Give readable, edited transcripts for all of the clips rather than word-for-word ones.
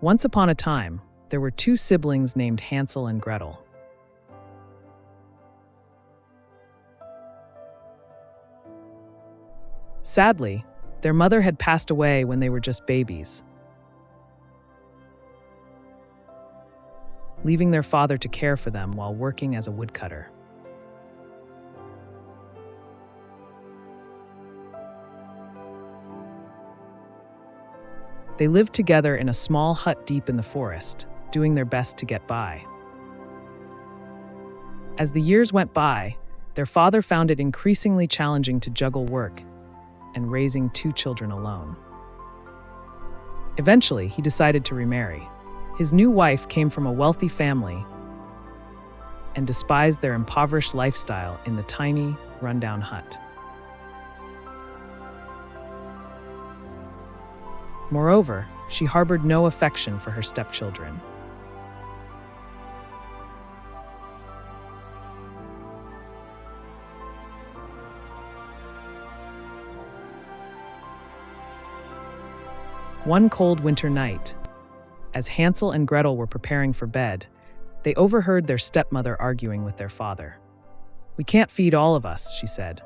Once upon a time, there were two siblings named Hansel and Gretel. Sadly, their mother had passed away when they were just babies, leaving their father to care for them while working as a woodcutter. They lived together in a small hut deep in the forest, doing their best to get by. As the years went by, their father found it increasingly challenging to juggle work and raising two children alone. Eventually, he decided to remarry. His new wife came from a wealthy family and despised their impoverished lifestyle in the tiny, rundown hut. Moreover, she harbored no affection for her stepchildren. One cold winter night, as Hansel and Gretel were preparing for bed, they overheard their stepmother arguing with their father. "We can't feed all of us," she said.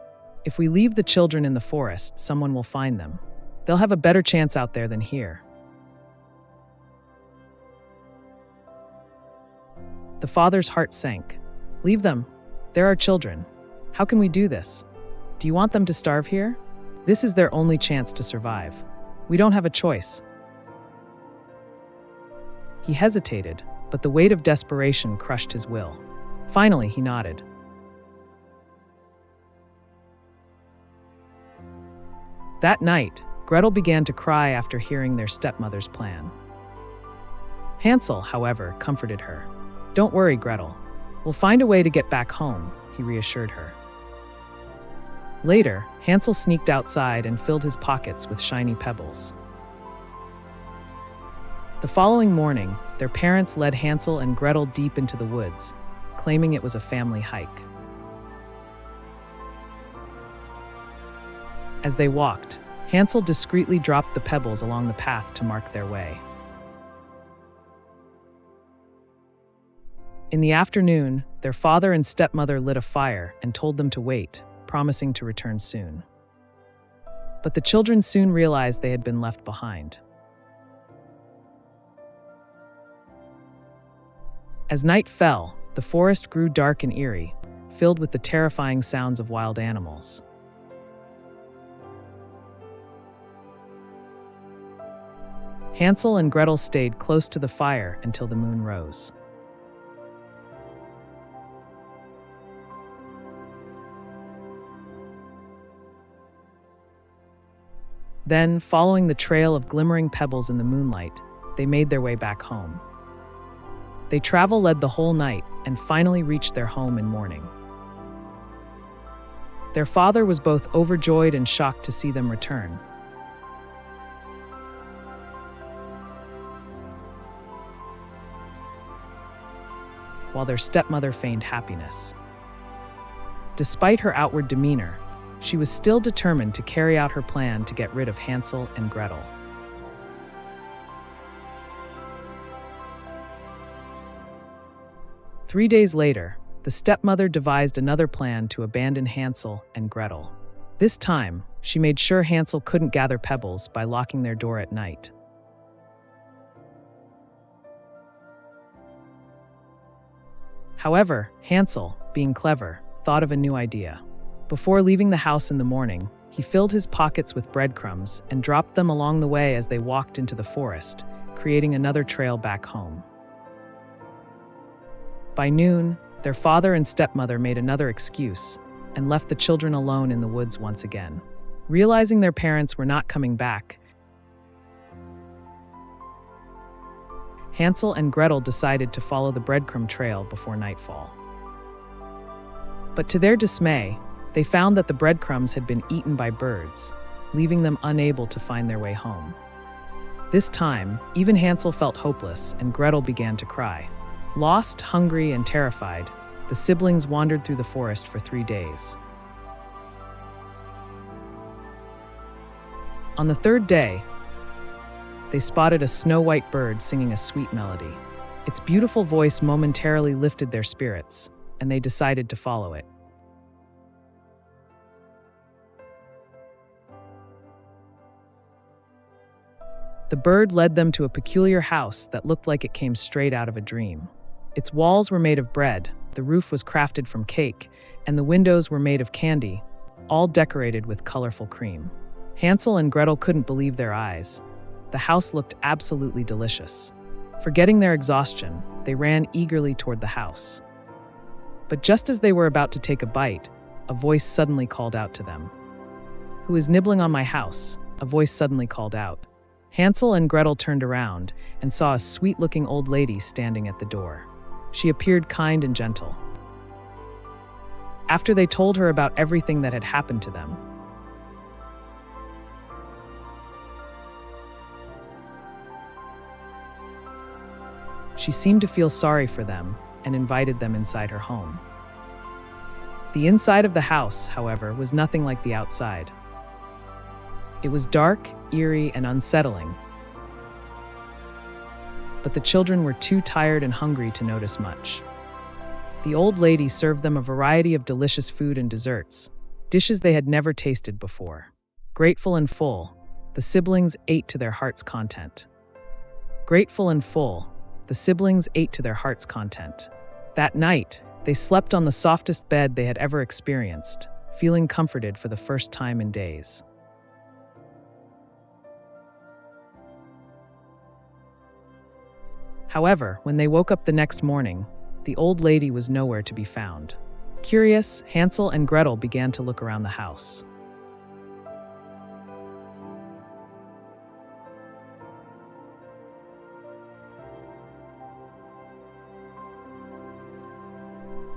"If we leave the children in the forest, someone will find them. They'll have a better chance out there than here." The father's heart sank. "Leave them. They're our children. How can we do this? Do you want them to starve here? This is their only chance to survive. We don't have a choice." He hesitated, but the weight of desperation crushed his will. Finally, he nodded. That night, Gretel began to cry after hearing their stepmother's plan. Hansel, however, comforted her. "Don't worry, Gretel. We'll find a way to get back home," he reassured her. Later, Hansel sneaked outside and filled his pockets with shiny pebbles. The following morning, their parents led Hansel and Gretel deep into the woods, claiming it was a family hike. As they walked, Hansel discreetly dropped the pebbles along the path to mark their way. In the afternoon, their father and stepmother lit a fire and told them to wait, promising to return soon. But the children soon realized they had been left behind. As night fell, the forest grew dark and eerie, filled with the terrifying sounds of wild animals. Hansel and Gretel stayed close to the fire until the moon rose. Then, following the trail of glimmering pebbles in the moonlight, they made their way back home. Their travel led the whole night and finally reached their home in morning. Their father was both overjoyed and shocked to see them return. While their stepmother feigned happiness. Despite her outward demeanor, she was still determined to carry out her plan to get rid of Hansel and Gretel. Three days later, the stepmother devised another plan to abandon Hansel and Gretel. This time, she made sure Hansel couldn't gather pebbles by locking their door at night. However, Hansel, being clever, thought of a new idea. Before leaving the house in the morning, he filled his pockets with breadcrumbs and dropped them along the way as they walked into the forest, creating another trail back home. By noon, their father and stepmother made another excuse and left the children alone in the woods once again. Realizing their parents were not coming back, Hansel and Gretel decided to follow the breadcrumb trail before nightfall. But to their dismay, they found that the breadcrumbs had been eaten by birds, leaving them unable to find their way home. This time, even Hansel felt hopeless and Gretel began to cry. Lost, hungry, and terrified, the siblings wandered through the forest for 3 days. On the third day, they spotted a snow-white bird singing a sweet melody. Its beautiful voice momentarily lifted their spirits, and they decided to follow it. The bird led them to a peculiar house that looked like it came straight out of a dream. Its walls were made of bread, the roof was crafted from cake, and the windows were made of candy, all decorated with colorful cream. Hansel and Gretel couldn't believe their eyes. The house looked absolutely delicious. Forgetting their exhaustion, they ran eagerly toward the house. But just as they were about to take a bite, a voice suddenly called out to them. "Who is nibbling on my house?" a voice suddenly called out. Hansel and Gretel turned around and saw a sweet-looking old lady standing at the door. She appeared kind and gentle. After they told her about everything that had happened to them, she seemed to feel sorry for them and invited them inside her home. The inside of the house, however, was nothing like the outside. It was dark, eerie, and unsettling. But the children were too tired and hungry to notice much. The old lady served them a variety of delicious food and desserts, dishes they had never tasted before. Grateful and full, the siblings ate to their heart's content. Grateful and full, the siblings ate to their heart's content. That night, they slept on the softest bed they had ever experienced, feeling comforted for the first time in days. However, when they woke up the next morning, the old lady was nowhere to be found. Curious, Hansel and Gretel began to look around the house.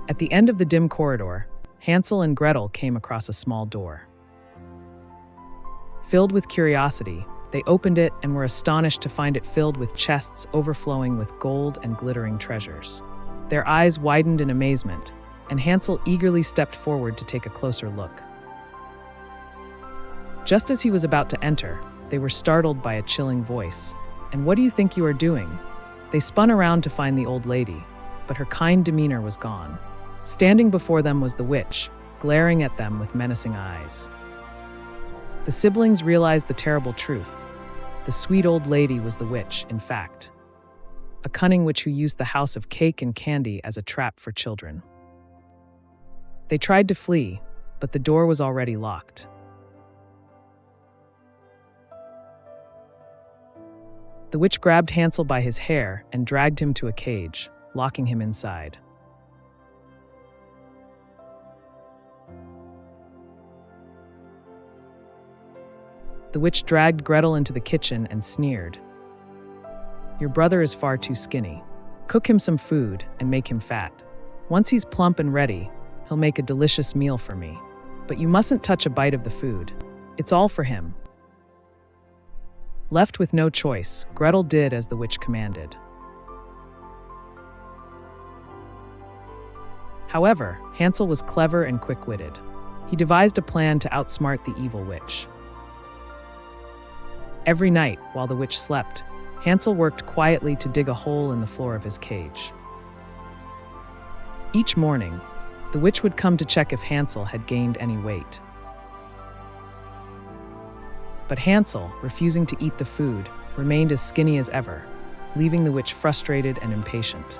At the end of the dim corridor, Hansel and Gretel came across a small door. Filled with curiosity, they opened it and were astonished to find it filled with chests overflowing with gold and glittering treasures. Their eyes widened in amazement, and Hansel eagerly stepped forward to take a closer look. Just as he was about to enter, they were startled by a chilling voice. "And what do you think you are doing?" They spun around to find the old lady, but her kind demeanor was gone. Standing before them was the witch, glaring at them with menacing eyes. The siblings realized the terrible truth. The sweet old lady was the witch, in fact. A cunning witch who used the house of cake and candy as a trap for children. They tried to flee, but the door was already locked. The witch grabbed Hansel by his hair and dragged him to a cage, locking him inside. The witch dragged Gretel into the kitchen and sneered. "Your brother is far too skinny. Cook him some food and make him fat. Once he's plump and ready, he'll make a delicious meal for me. But you mustn't touch a bite of the food. It's all for him." Left with no choice, Gretel did as the witch commanded. However, Hansel was clever and quick-witted. He devised a plan to outsmart the evil witch. Every night, while the witch slept, Hansel worked quietly to dig a hole in the floor of his cage. Each morning, the witch would come to check if Hansel had gained any weight. But Hansel, refusing to eat the food, remained as skinny as ever, leaving the witch frustrated and impatient.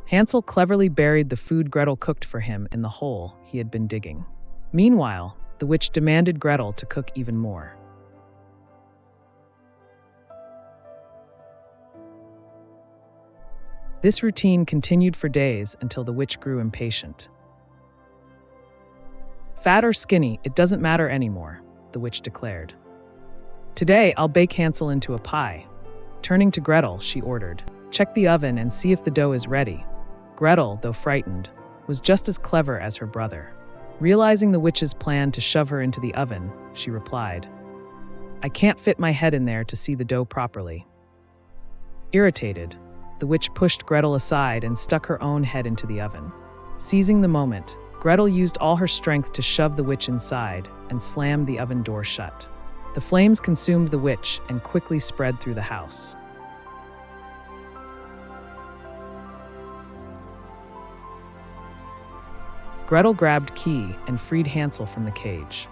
Hansel cleverly buried the food Gretel cooked for him in the hole he had been digging. Meanwhile, the witch demanded Gretel to cook even more. This routine continued for days until the witch grew impatient. "Fat or skinny, it doesn't matter anymore," the witch declared. "Today, I'll bake Hansel into a pie." Turning to Gretel, she ordered, "Check the oven and see if the dough is ready." Gretel, though frightened, was just as clever as her brother. Realizing the witch's plan to shove her into the oven, she replied, "I can't fit my head in there to see the dough properly." Irritated, the witch pushed Gretel aside and stuck her own head into the oven. Seizing the moment, Gretel used all her strength to shove the witch inside and slammed the oven door shut. The flames consumed the witch and quickly spread through the house. Gretel grabbed Key and freed Hansel from the cage.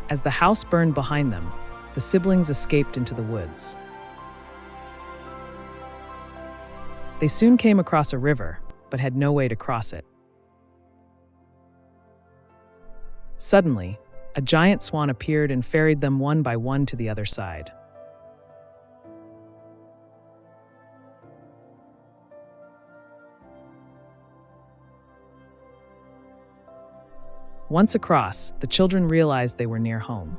As the house burned behind them, the siblings escaped into the woods. They soon came across a river, but had no way to cross it. Suddenly, a giant swan appeared and ferried them one by one to the other side. Once across, the children realized they were near home.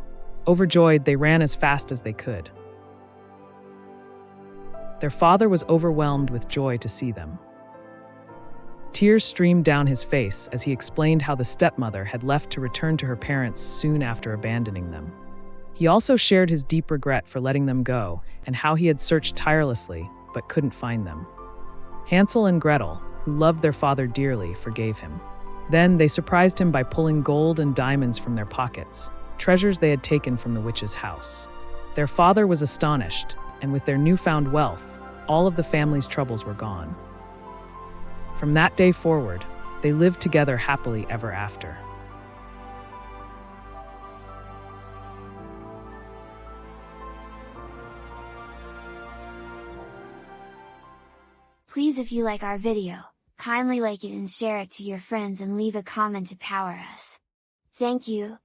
Overjoyed, they ran as fast as they could. Their father was overwhelmed with joy to see them. Tears streamed down his face as he explained how the stepmother had left to return to her parents soon after abandoning them. He also shared his deep regret for letting them go and how he had searched tirelessly but couldn't find them. Hansel and Gretel, who loved their father dearly, forgave him. Then they surprised him by pulling gold and diamonds from their pockets, treasures they had taken from the witch's house. Their father was astonished, and with their newfound wealth, all of the family's troubles were gone. From that day forward, they lived together happily ever after. Please, if you like our video, kindly like it and share it to your friends and leave a comment to power us. Thank you.